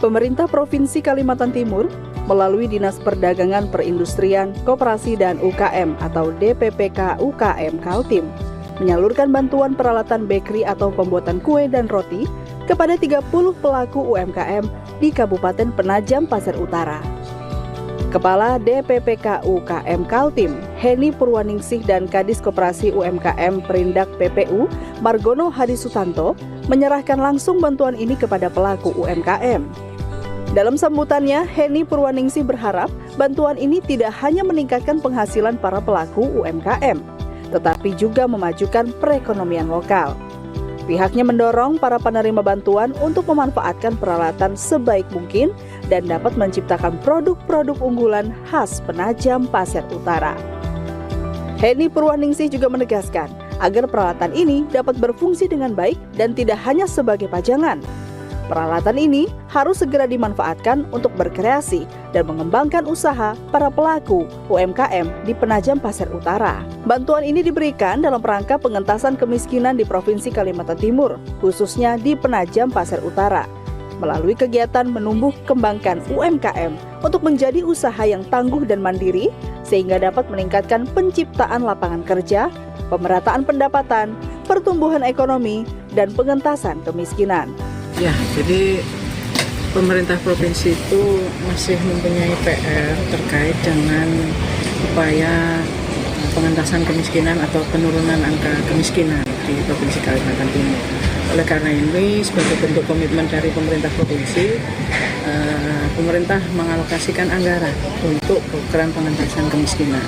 Pemerintah Provinsi Kalimantan Timur melalui Dinas Perdagangan Perindustrian, Koperasi dan UKM atau DPPK UKM Kaltim menyalurkan bantuan peralatan bakery atau pembuatan kue dan roti kepada 30 pelaku UMKM di Kabupaten Penajam Pasir Utara. Kepala DPPK UKM Kaltim, Heni Purwaningsih dan Kadis Koperasi UMKM Perindak PPU, Margono Hadi Sutanto, menyerahkan langsung bantuan ini kepada pelaku UMKM. Dalam sambutannya, Heni Purwaningsih berharap bantuan ini tidak hanya meningkatkan penghasilan para pelaku UMKM, tetapi juga memajukan perekonomian lokal. Pihaknya mendorong para penerima bantuan untuk memanfaatkan peralatan sebaik mungkin dan dapat menciptakan produk-produk unggulan khas Penajam Pasir Utara. Heni Purwaningsih juga menegaskan agar peralatan ini dapat berfungsi dengan baik dan tidak hanya sebagai pajangan. Peralatan ini harus segera dimanfaatkan untuk berkreasi dan mengembangkan usaha para pelaku UMKM di Penajam Pasir Utara. Bantuan ini diberikan dalam rangka pengentasan kemiskinan di Provinsi Kalimantan Timur, khususnya di Penajam Pasir Utara, melalui kegiatan menumbuh kembangkan UMKM untuk menjadi usaha yang tangguh dan mandiri, sehingga dapat meningkatkan penciptaan lapangan kerja, pemerataan pendapatan, pertumbuhan ekonomi, dan pengentasan kemiskinan. Ya, jadi pemerintah provinsi itu masih mempunyai PR terkait dengan upaya pengentasan kemiskinan atau penurunan angka kemiskinan di Provinsi Kalimantan Timur. Oleh karena ini, sebagai bentuk komitmen dari pemerintah provinsi, pemerintah mengalokasikan anggaran untuk program pengentasan kemiskinan.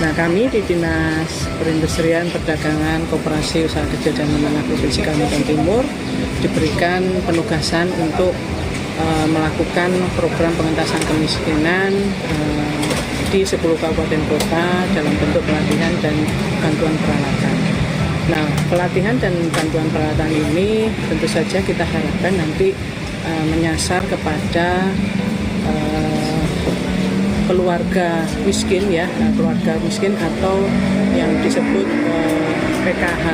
Nah, kami di Dinas Perindustrian, Perdagangan, Koperasi, Usaha Kecil dan Menengah Provinsi Kalimantan Timur diberikan penugasan untuk melakukan program pengentasan kemiskinan di 10 kabupaten kota dalam bentuk pelatihan dan bantuan peralatan. Nah, pelatihan dan bantuan peralatan ini tentu saja kita harapkan nanti menyasar kepada keluarga miskin ya, keluarga miskin atau yang disebut PKH,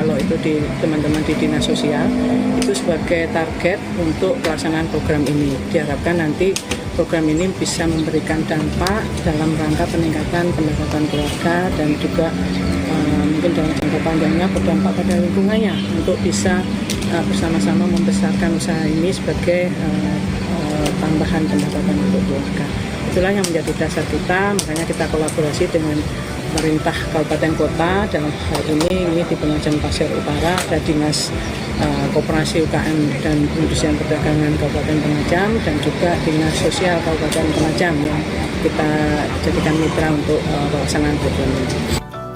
kalau itu di teman-teman di dinas sosial, itu sebagai target untuk pelaksanaan program ini. Diharapkan nanti program ini bisa memberikan dampak dalam rangka peningkatan pendapatan keluarga dan juga mungkin dalam jangka panjangnya berdampak pada lingkungannya untuk bisa bersama-sama membesarkan usaha ini sebagai tambahan pendapatan untuk keluarga. Itulah yang menjadi dasar kita, makanya kita kolaborasi dengan pemerintah kabupaten kota, dalam hal ini di Penajam Pasir Utara ada Dinas Koperasi UKM dan Perindustrian Perdagangan Kabupaten Penajam dan juga Dinas Sosial Kabupaten Penajam yang kita jadikan mitra untuk pelaksanaan program ini.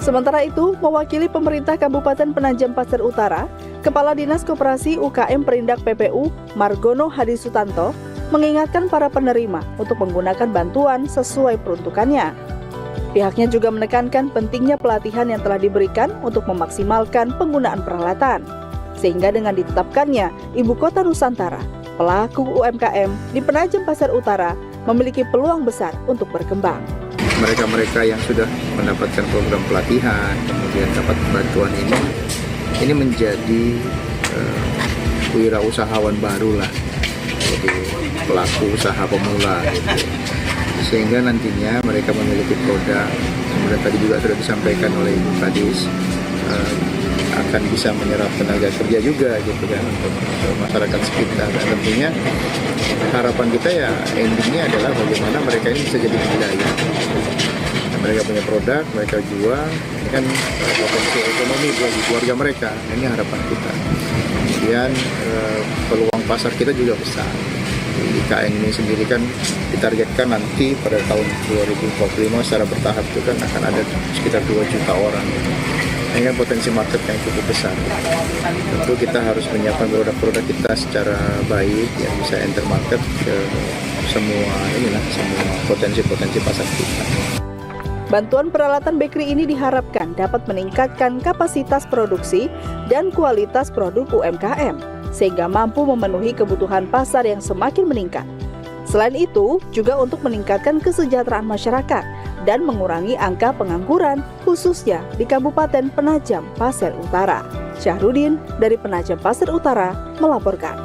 Sementara itu, mewakili pemerintah Kabupaten Penajam Pasir Utara, Kepala Dinas Koperasi UKM Perindak PPU, Margono Hadi Sutanto, mengingatkan para penerima untuk menggunakan bantuan sesuai peruntukannya. Pihaknya juga menekankan pentingnya pelatihan yang telah diberikan untuk memaksimalkan penggunaan peralatan, sehingga dengan ditetapkannya Ibu Kota Nusantara, pelaku UMKM di Penajam Pasir Utara memiliki peluang besar untuk berkembang. Mereka-mereka yang sudah mendapatkan program pelatihan, kemudian dapat bantuan ini menjadi wirausahawan baru lah, jadi pelaku usaha pemula gitu. Sehingga nantinya mereka memiliki produk, kemudian tadi juga sudah disampaikan oleh Ibu Kadis, akan bisa menyerap tenaga kerja juga gitu kan untuk masyarakat sekitar. Dan tentunya harapan kita ya endingnya adalah bagaimana mereka ini bisa jadi berdaya. Nah, mereka punya produk, mereka jual, ini kan potensi ekonomi bagi keluarga mereka. Ini harapan kita. Kemudian peluang pasar kita juga besar. IKN ini sendiri kan ditargetkan nanti pada tahun 2025 secara bertahap itu kan akan ada sekitar 2 juta orang. Ini kan potensi market yang cukup besar. Tentu kita harus menyiapkan produk-produk kita secara baik yang bisa enter market ke semua potensi-potensi pasar kita. Bantuan peralatan bakery ini diharapkan dapat meningkatkan kapasitas produksi dan kualitas produk UMKM, sehingga mampu memenuhi kebutuhan pasar yang semakin meningkat. Selain itu, juga untuk meningkatkan kesejahteraan masyarakat dan mengurangi angka pengangguran, khususnya di Kabupaten Penajam Pasir Utara. Syahrudin dari Penajam Pasir Utara melaporkan.